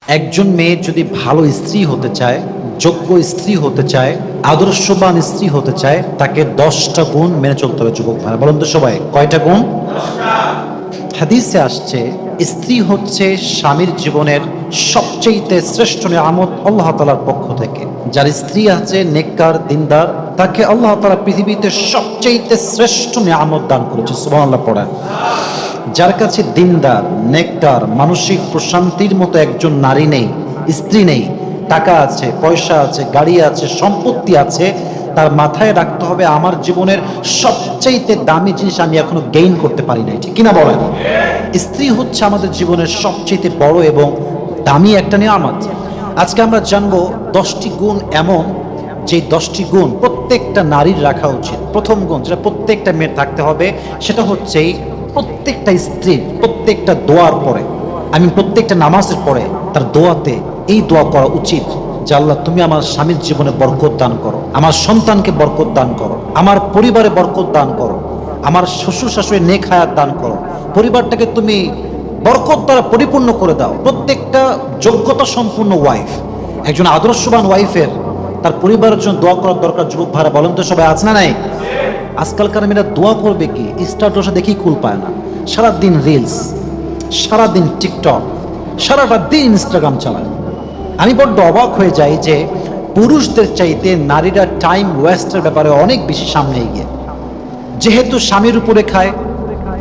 একজন মেয়ে যদি ভালো স্ত্রী হতে চায়, যোগ্য স্ত্রী হতে চায়, আদর্শবান স্ত্রী হতে চায়, তাকে 10টা গুণ মেনে চলতে হবে। যুবক ভাইরা বলুন তো সবাই, কয়টা গুণ? হাদিসে আসছে, স্ত্রী হচ্ছে স্বামীর জীবনের সবচেয়ে শ্রেষ্ঠ নিয়ামত আল্লাহ তাআলার পক্ষ থেকে। যার স্ত্রী আছে নেককার, দিনদার, তাকে আল্লাহ তাআলা পৃথিবীতে সবচেয়ে শ্রেষ্ঠ নিয়ামত দান করেছে। সুবহানাল্লাহ পড়েন। যার কাছে দিনদার, নেককার, মানসিক প্রশান্তির মতো একজন নারী নেই, স্ত্রী নেই, টাকা আছে, পয়সা আছে, গাড়ি আছে, সম্পত্তি আছে, তার মাথায় রাখতে হবে আমার জীবনের সবচাইতে দামি জিনিস আমি এখনো গেইন করতে পারি নাই। ঠিক কিনা বলেন? স্ত্রী হচ্ছে আমাদের জীবনের সবচাইতে বড় এবং দামি একটা নিয়ামত। আজকে আমরা জানবো 10টি গুণ এমন, যে 10টি গুণ প্রত্যেকটা নারীর রাখা উচিত। প্রথম গুণ যেটা প্রত্যেকটা মেয়ের থাকতে হবে, সেটা হচ্ছে প্রত্যেকটা স্ত্রীর প্রত্যেকটা দোয়ার পরে, প্রত্যেকটা নামাজের পরে তার দোয়াতে এই দোয়া করা উচিত যে আল্লাহ তুমি আমার স্বামীর জীবনে বরকত দান করো, আমার সন্তানকে বরকত দান করো, আমার পরিবারে বরকত দান করো, আমার শ্বশুর শাশুড়ি নেক হায়াত দান করো, পরিবারটাকে তুমি বরকত দ্বারা পরিপূর্ণ করে দাও। প্রত্যেকটা যোগ্যতা সম্পূর্ণ ওয়াইফ, একজন আদর্শবান ওয়াইফের তার পরিবারের জন্য দোয়া করার দরকার। যুবক ভাইরা বলেন তো সবাই, আছে না নাই? আজকালকার মেয়েরা দোয়া করবে কি? স্ট্যাটাসে দেখেই কুল পায় না, সারাদিন রিলস, সারাদিন টিকটক, সারাটা দিন ইনস্টাগ্রাম চালায়। আমি বড্ড অবাক হয়ে যাই যে পুরুষদের চাইতে নারীরা টাইম ওয়েস্টের ব্যাপারে অনেক বেশি সামনে এগিয়ে। যেহেতু স্বামীর উপরে খায়,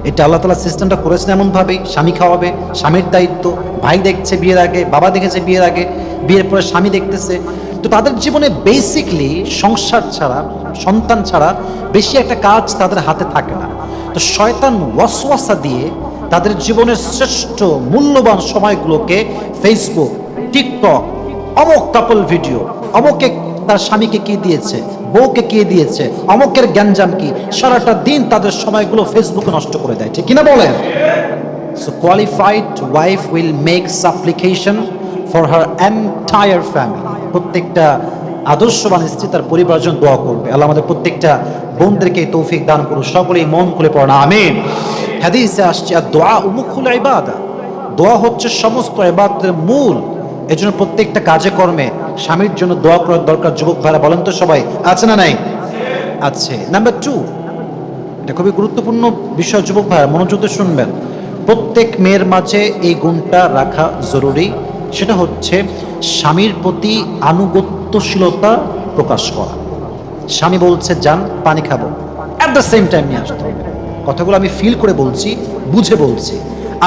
এটা আল্লাহ তাআলা সিস্টেমটা করেছেন এমনভাবেই, স্বামী খাওয়াবে, স্বামীর দায়িত্ব। ভাই দেখছে বিয়ের আগে, বাবা দেখেছে বিয়ের আগে, বিয়ের পরে স্বামী দেখতেছে। তো তাদের জীবনে বেসিকলি সংসার ছাড়া, সন্তান ছাড়া বেশি একটা কাজ তাদের হাতে থাকে না। তো শয়তান ওয়াসওয়াসা দিয়ে তাদের জীবনের শ্রেষ্ঠ মূল্যবান সময়গুলোকে ফেসবুক, টিকটক, অমুক কাপল ভিডিও, অমুকে তার স্বামীকে কি দিয়েছে, বউকে কে দিয়েছে, অমুকের গ্যাঞ্জাম কি, সারাটা দিন তাদের সময়গুলো ফেসবুকে নষ্ট করে দেয়। ঠিক কিনা বলেন? So qualified wife will make সাপ্লিকেশন for her entire family. প্রত্যেকটা আদর্শবান স্ত্রী তার পরিবারের জন্য দোয়া করবে। আল্লাহ আমাদের প্রত্যেকটা বোনদেরকে তৌফিক দান করুন। সকলেই মন খুলে পড়া আমিন। হাদিসে আসছে আর দোয়া উমুখুল ইবাদা, দোয়া হচ্ছে সমস্ত ইবাদতের মূল। এজন্য প্রত্যেকটা কাজে কর্মে স্বামীর জন্য দোয়া করার দরকার। যুবক ভাইরা বলেন তো সবাই, আছে না নাই? আছে। নাম্বার 2, এটা খুবই গুরুত্বপূর্ণ বিষয়। যুবক ভাইরা মনোযোগ দিয়ে শুনবেন, প্রত্যেক মেয়ের মাঝে এই গুণটা রাখা জরুরি। সেটা হচ্ছে স্বামীর প্রতি আনুগত্যশীলতা প্রকাশ করা। স্বামী বলছে যান পানি খাবো, অ্যাট দ্য সেম টাইম নিয়ে আসতে হবে। কথাগুলো আমি ফিল করে বলছি, বুঝে বলছি।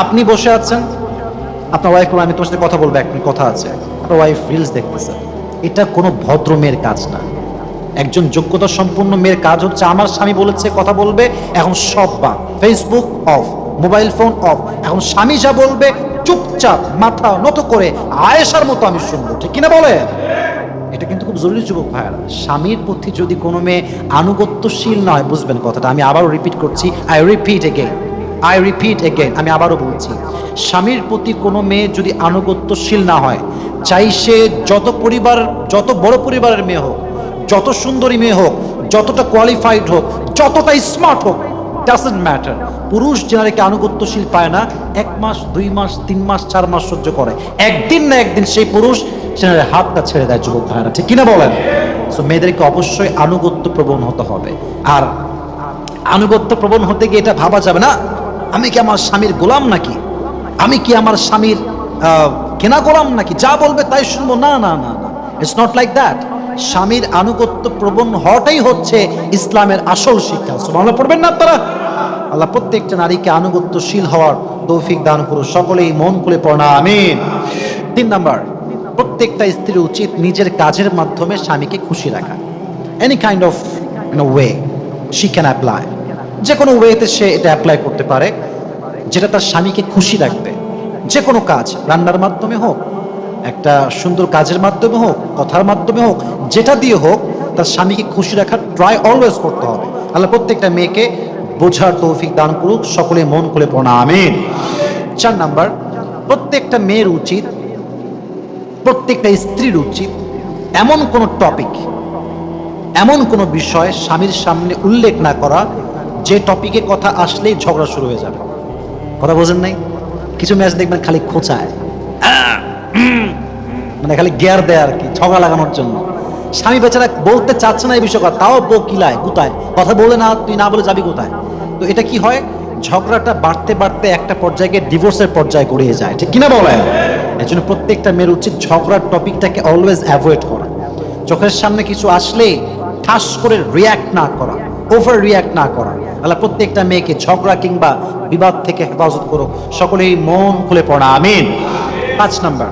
আপনি বসে আছেন, আপনার ওয়াইফ আমি তোমার সাথে কথা বলবো, এক মিনিট কথা আছে, আপনার ওয়াইফ রিলস দেখতেছে। এটা কোনো ভদ্র মেয়ের কাজ না। একজন যোগ্যতা সম্পন্ন মেয়ের কাজ হচ্ছে আমার স্বামী বলেছে কথা বলবে, এখন সব বা Facebook of, mobile phone off, এখন স্বামী যা বলবে চুপচাপ মাথা নত করে আয়েশার মতো আমি শুনবো। ঠিক কিনা বলে? এটা কিন্তু খুব জরুরি যুবক ভাইয়ারা। স্বামীর প্রতি যদি কোনো মেয়ে আনুগত্যশীল নয়, বুঝবেন কথাটা, আমি আবারও রিপিট করছি, আই রিপিট এগেইন, আমি আবারও বলছি, স্বামীর প্রতি কোনো মেয়ে যদি আনুগত্যশীল না হয়, চাই সে যত বড় পরিবারের মেয়ে হোক, যত সুন্দরী মেয়ে হোক, যতটা কোয়ালিফাইড হোক, যতটা স্মার্ট হোক, ডাজন্ট ম্যাটার। পুরুষ যারাকে আনুগত্যশীল পায় না, 1 মাস 2 মাস 3 মাস 4 মাস সহ্য করে, একদিন না একদিন সেই পুরুষ সেনারে হাতটা ছেড়ে দেয়। যুবক ভাইরা ঠিক কিনা বলেন? সো মেয়েদেরকে অবশ্যই আনুগত্য প্রবণ হতে হবে। আর আনুগত্য প্রবণ হতে গিয়ে এটা ভাবা যাবে না আমি কি আমার স্বামীর গোলাম নাকি, আমি কি আমার স্বামীর কেনা গোলাম নাকি, যা বলবে তাই শুনবো। না না না না, ইটস নট লাইক দ্যাট। স্বামীর আনুগত্য প্রবণ হওয়াটাই হচ্ছে ইসলামের আসল শিক্ষা। সুবহানাল্লাহ পড়বেন না আপনারা? আল্লাহ প্রত্যেকটা নারীকে আনুগত্যশীল হওয়ার তৌফিক দান করুন। সকলেই মন খুলে পড়া আমিন। 3 নাম্বার, প্রত্যেকটা স্ত্রীর উচিত নিজের কাজের মাধ্যমে স্বামীকে খুশি রাখা। Any kind of way she can apply, যে কোনো ওয়েতে সে এটা অ্যাপ্লাই করতে পারে যেটা তার স্বামীকে খুশি রাখবে। যে কোনো কাজ, রান্নার মাধ্যমে হোক, একটা সুন্দর কাজের মাধ্যমে হোক, কথার মাধ্যমে হোক, যেটা দিয়ে হোক, তার স্বামীকে খুশি রাখার ট্রাই অলওয়েজ করতে হবে। আল্লাহ প্রত্যেকটা মেয়েকে বোঝার তৌফিক দান করুক। সকলে মন খুলে পড়া আমিন। 4 নাম্বার, প্রত্যেকটা মেয়ের উচিত, প্রত্যেকটা স্ত্রীর উচিত এমন কোনো টপিক, এমন কোনো বিষয় স্বামীর সামনে উল্লেখ না করা যে টপিকে কথা আসলেই ঝগড়া শুরু হয়ে যাবে। কথা বোঝেন নাই? কিছু ম্যাচ দেখবেন খালি খোঁচায়, মানে খালি গিয়ার দেয় আর কি, ঝগড়া লাগানোর জন্য। স্বামী বেচারা বলতে চাচ্ছে না এই বিষয়টা, তাও বউ কিলায় গুতায়, কথা বলে না, তুই না বলে যাবি কোথায়। তো এটা কি হয়, ঝগড়াটা বাড়তে বাড়তে একটা পর্যায়ে গিয়ে ডিভোর্সের পর্যায়ে গড়িয়ে যায়, ঠিক কিনা বলেন? এর জন্য প্রত্যেকটা মেয়ের উচিত ঝগড়ার টপিকটাকে অলওয়েজ অ্যাভয়েড করা। চোখের সামনে কিছু আসলেই ঠাস করে রিয়্যাক্ট না করা, ওভার রিয়্যাক্ট না করা। আল্লাহ প্রত্যেকটা মেয়েকে ঝগড়া কিংবা বিবাদ থেকে হেফাজত করো, সকলেই মন খুলে পড়া আমিন। 5 নাম্বার,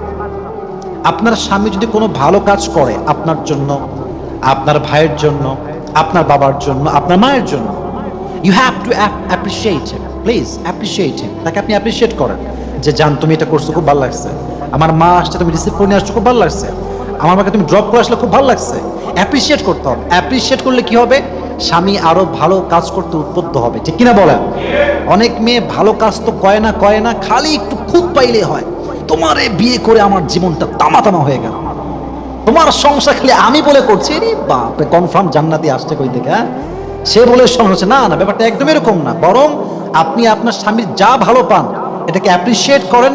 আপনার স্বামী যদি কোনো ভালো কাজ করে আপনার জন্য, আপনার ভাইয়ের জন্য, আপনার বাবার জন্য, আপনার মায়ের জন্য, you have to appreciate him, please appreciate him. তাকে আপনি অ্যাপ্রিসিয়েট করেন যে জান তুমি এটা করছো, খুব ভালো লাগছে। আমার মা আসছে, তুমি রিসিভ করে নিয়ে আসছো, খুব ভালো লাগছে। আমার মাকে তুমি ড্রপ করে আসলে খুব ভালো লাগছে। অ্যাপ্রিসিয়েট করতে হবে। অ্যাপ্রিসিয়েট করলে কি হবে, স্বামী আরো ভালো কাজ করতে উদ্বুদ্ধ হবে, ঠিক কিনা বলেন? অনেক মেয়ে ভালো কাজ তো কয় না, খালি একটু খুদ পাইলে হয়, তোমারে বিয়ে করে আমার জীবনটা তামা তামা হয়ে গেল, তোমার সংসার খালি আমি বলে করছি, রে বাপরে কনফার্ম জান্নাতি আসছে কই থেকে, হ্যাঁ সে বলে সংসার হচ্ছে। না, ব্যাপারটা একদম এরকম না। বরং আপনি আপনার স্বামীর যা ভালো পান এটাকে অ্যাপ্রিসিয়েট করেন,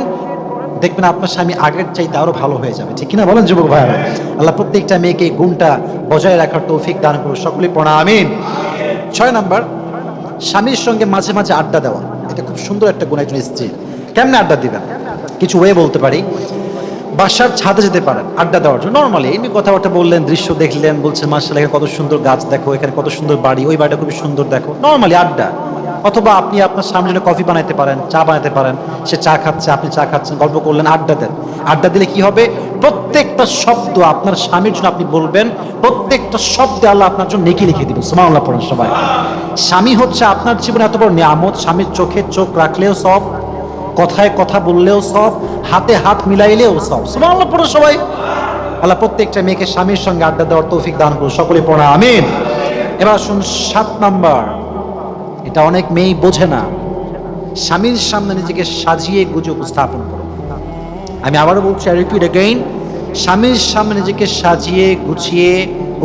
দেখবেন আপনার স্বামী আগের চাইতে আরো ভালো হয়ে যাবে, ঠিক কিনা বলেন যুবক ভাইরা? আল্লাহ প্রত্যেকটা মেয়েকে এই গুণটা বজায় রাখার তৌফিক দান করুন, সকলেই পড়া আমিন। 6 নাম্বার, স্বামীর সঙ্গে মাঝে মাঝে আড্ডা দেওয়া। এটা খুব সুন্দর একটা গুণ একজন স্ত্রী। কেমনে আড্ডা দিবেন? কিছু ওয়ে বলতে পারি। বাসার ছাদে যেতে পারেন আড্ডা দেওয়ার জন্য, নর্মালি এমনি কথাবার্তা বললেন, দৃশ্য দেখলেন, বলছেন মাশাআল্লাহ এখানে কত সুন্দর গাছ দেখো, এখানে কত সুন্দর বাড়ি, ওই বাড়িটা খুবই সুন্দর দেখো, নর্মালি আড্ডা। অথবা আপনি আপনার সামনে জন্য কফি বানাইতে পারেন, চা বানাইতে পারেন, সে চা খাচ্ছে, আপনি চা খাচ্ছেন, গল্প করলেন, আড্ডা দেন। আড্ডা দিলে কি হবে, প্রত্যেকটা শব্দ আপনার স্বামীর জন্য আপনি বলবেন, প্রত্যেকটা শব্দে আল্লাহ আপনার জন্য নেকি লিখে দিবেন। সুবহানাল্লাহ পড়েন সবাই। স্বামী হচ্ছে আপনার জীবনে এত বড় নিয়ামত, স্বামীর চোখে চোখ রাখলেও সব, কথায় কথা বললেও সব, হাতে হাত মিলাইলেও সব। সুবহানাল্লাহ পড়ো সবাই। আল্লাহ প্রত্যেকটা মেয়েকে স্বামীর সঙ্গে আড্ডা দেওয়ার তৌফিক দান করুন, সকলে পড়া আমিন। এবার শুন 7 নাম্বার, এটা অনেক মেয়েই বোঝে না, স্বামীর সামনে নিজেকে সাজিয়ে গুছিয়ে উপস্থাপন করো। আমি আবারও বলছি, আই রিপিট এগেইন, স্বামীর সামনে নিজেকে সাজিয়ে গুছিয়ে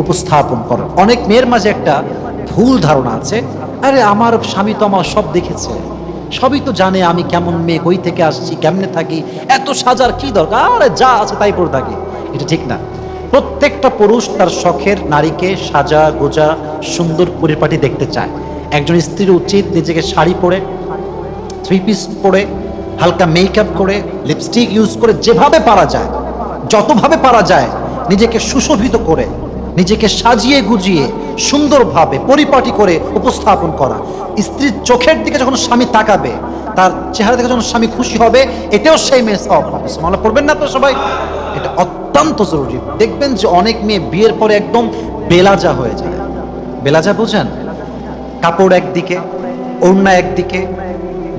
উপস্থাপন করো। অনেক মেয়ের মাঝে একটা ভুল ধারণা আছে, আরে আমার স্বামী তো আমার সব দেখেছে, সবই তো জানে আমি কেমন মেয়ে, কই থেকে আসছি, কেমনে থাকি, এত সাজার কি দরকার, আরে যা আছে তাই পরে থাকি। এটা ঠিক না। প্রত্যেকটা পুরুষ তার শখের নারীকে সাজা গোজা সুন্দর পরিপাটি দেখতে চায়। একজন স্ত্রীর উচিত নিজেকে শাড়ি পরে, 3 পিস পরে, হালকা মেকআপ করে, লিপস্টিক ইউজ করে, যেভাবে পারা যায়, যতভাবে পারা যায় নিজেকে সুশোভিত করে, নিজেকে সাজিয়ে গুজিয়ে সুন্দরভাবে পরিপাটি করে উপস্থাপন করা। স্ত্রীর চোখের দিকে যখন স্বামী তাকাবে, তার চেহারা দেখে যখন স্বামী খুশি হবে, এটাও সেই মেয়ে সওয়াব পাবে। সুবহানাল্লাহ পড়বেন না তো সবাই? এটা অত্যন্ত জরুরি। দেখবেন যে অনেক মেয়ে বিয়ের পরে একদম বেলাজা হয়ে যায়। বেলাজা বুঝেন? কাপড় একদিকে, ওড়না একদিকে,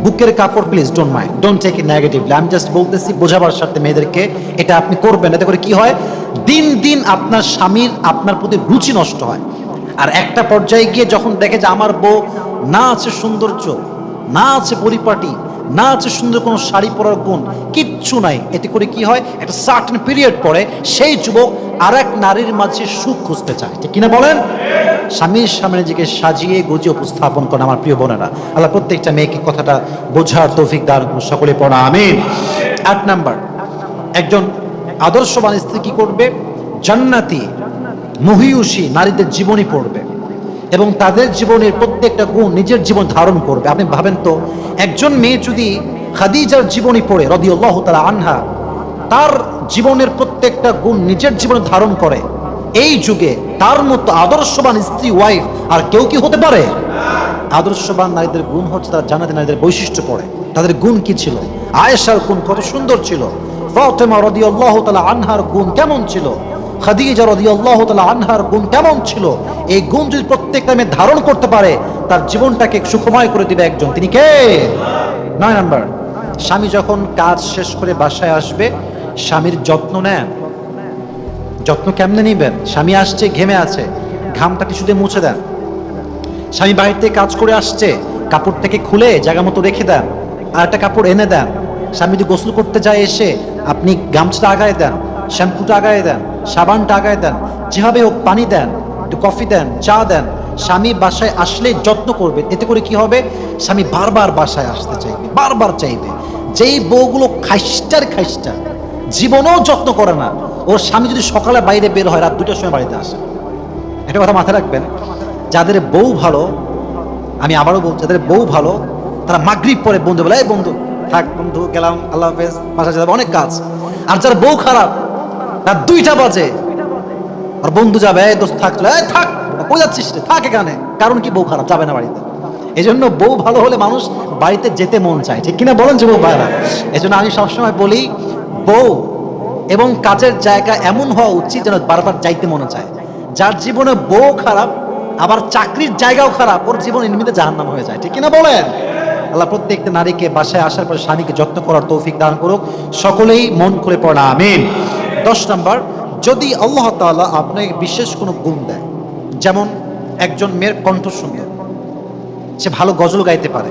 বুকের কাপড়, please don't mind, don't take it negatively, আমি জাস্ট বলতেছি বোঝাবার স্বার্থে মেয়েদেরকে, এটা আপনি করবেন। এতে করে কি হয়, দিন দিন আপনার স্বামীর আপনার প্রতি রুচি নষ্ট হয়। আর একটা পর্যায়ে গিয়ে যখন দেখে যে আমার বউ না আছে সৌন্দর্য, না আছে পরিপাটি, না আছে সুন্দর কোনো শাড়ি পরার গুণ, কিচ্ছু নাই, এতে করে কি হয়, একটা সার্টেন পিরিয়ড পরে সেই যুবক আর এক নারীর মাঝে সুখ খুঁজতে চায়, ঠিক কিনা বলেন? স্বামীর সামনে নিজেকে সাজিয়ে গুজিয়ে উপস্থাপন করেন আমার প্রিয় বোনেরা। আল্লাহ প্রত্যেকটা মেয়েকে কথাটা বোঝার তৌফিক দান করুন, সকলে পড়া আমিন। 8 নাম্বার, একজন আদর্শবান স্ত্রী কি করবে, জান্নাতি মহিয়সী নারীদের জীবনী পড়বে এবং তাদের জীবনের প্রত্যেকটা গুণ নিজের জীবন ধারণ করবে। আপনি ভাবেন তো, একজন মেয়ে যদি খাদিজার জীবনী পড়ে রাদিয়াল্লাহু তাআলা আনহা, তার জীবনের প্রত্যেকটা গুণ নিজের জীবনে ধারণ করে, এই যুগে তার মতো আদর্শবান স্ত্রী ওয়াইফ আর কেউ কি হতে পারে? আদর্শবান নারীদের গুণ হচ্ছে তারা জান্নাতি নারীদের বৈশিষ্ট্য পড়ে। তাদের গুণ কি ছিল? আয়েশার গুণ কত সুন্দর ছিল, ফাতেমা রাদিয়াল্লাহু তাআলা আনহার গুণ কেমন ছিল, খাদিজা রাদিয়াল্লাহু তাআলা আনহার গুণ কেমন ছিল। এই গুণ যদি প্রত্যেকটা মেয়ে ধারণ করতে পারে, তার জীবনটাকে সুখময় করে দিবে একজন, তিনি কে? 9 নাম্বার, স্বামী যখন কাজ শেষ করে বাসায় আসবে, স্বামীর যত্ন নেন। যত্ন কেমনে নিবেন? স্বামী আসছে, ঘেমে আছে, ঘামটা টিস্যু মুছে দেন। স্বামী বাড়ির থেকে কাজ করে আসছে, কাপড়টাকে খুলে জায়গা মতো রেখে দেন, আর একটা কাপড় এনে দেন। স্বামী যদি গোসল করতে যায়, এসে আপনি গামছাটা আগায় দেন, শ্যাম্পুটা আগায় দেন, সাবানটা আগায় দেন, যেভাবে হোক পানি দেন, একটু কফি দেন, চা দেন। স্বামী বাসায় আসলে যত্ন করবে, এতে করে কি হবে, স্বামী বারবার বাসায় আসতে চাইবে, বারবার চাইবে। যেই বউগুলো খাইস্টার খাইস্টা, জীবনেও যত্ন করে না। ওর স্বামী যদি সকালে বাইরে বের হয়, রাত 2টার সময় বাড়িতে আসে। একটা কথা মাথায় রাখবেন, যাদের বউ ভালো, আমি আবারও বলছি, যাদের বউ ভালো তারা মাগরিব পরে বন্ধু বলে, এই বন্ধু থাক, বন্ধু গেলাম, আল্লাহ হাফেজ, বাসা যাবে, অনেক কাজ। আর যার বউ খারাপ, রাত 2টা বাজে আর বন্ধু যাবে, এই দোস্ত থাক, এই থাক, কই যাচ্ছিস রে, থাক এখানে। কারণ কি? বউ খারাপ, যাবে না বাড়িতে। এই জন্য বউ ভালো হলে মানুষ বাড়িতে যেতে মন চায়, ঠিক কিনা বলেন যুবক ভাইরা? এই জন্য আমি সবসময় বলি, বউ এবং কাজের জায়গা এমন হওয়া উচিত যেন বারবার যাইতে মনে চায়। যার জীবনে বউ খারাপ আবার চাকরির জায়গাও খারাপ, ওর জীবন এমনিতে জাহান্নাম হয়ে যায়, ঠিক কিনা বলেন? আল্লাহ প্রত্যেকটা নারীকে বাসায় আসার পরে স্বামীকে যত্ন করার তৌফিক দান করুক। সকলেই মন খুলে পড়া আমিন। 10 নাম্বার, যদি আল্লাহ তাআলা আপনাকে বিশেষ কোনো গুণ দেয়, যেমন একজন মেয়ের কণ্ঠ সুন্দর, সে ভালো গজল গাইতে পারে,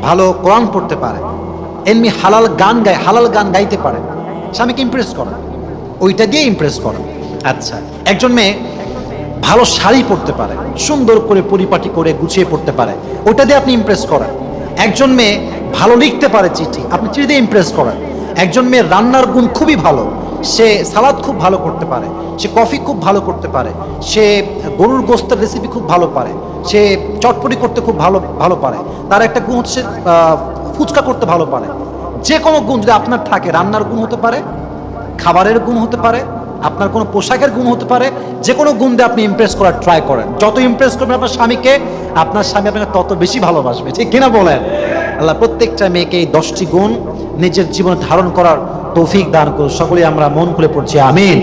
ভালো কোরআন পড়তে পারে, এমনি হালাল গান গায়, হালাল গান গাইতে পারে, স্বামীকে ইমপ্রেস করে, ওইটা দিয়ে ইমপ্রেস করে। আচ্ছা, একজন মেয়ে ভালো শাড়ি পরতে পারে, সুন্দর করে পরিপাটি করে গুছিয়ে পড়তে পারে, ওটা দিয়ে আপনি ইমপ্রেস করেন। একজন মেয়ে ভালো লিখতে পারে চিঠি, আপনি চিঠি দিয়ে ইমপ্রেস করেন। একজন মেয়ের রান্নার গুণ খুবই ভালো, সে সালাদ খুব ভালো করতে পারে, সে কফি খুব ভালো করতে পারে, সে গরুর গোস্তের রেসিপি খুব ভালো পারে, সে চটপটি করতে খুব ভালো ভালো পারে, তার একটা গুণ হচ্ছে ফুচকা করতে ভালো পারে। যে কোনো গুণ যদি আপনার থাকে, রান্নার গুণ হতে পারে, খাবারের গুণ হতে পারে, আপনার কোনো পোশাকের গুণ হতে পারে, যে কোনো গুণ দিয়ে আপনি ইমপ্রেস করার ট্রাই করেন। যত ইমপ্রেস করবেন আপনার স্বামীকে, আপনার স্বামী আপনাকে তত বেশি ভালোবাসবে, ঠিক কিনা বলেন? আল্লাহ প্রত্যেকটা মেয়েকে এই 10টি গুণ নিজের জীবনে ধারণ করার তৌফিক দান করুন। সকলেই আমরা মন খুলে পড়ছি আমিন।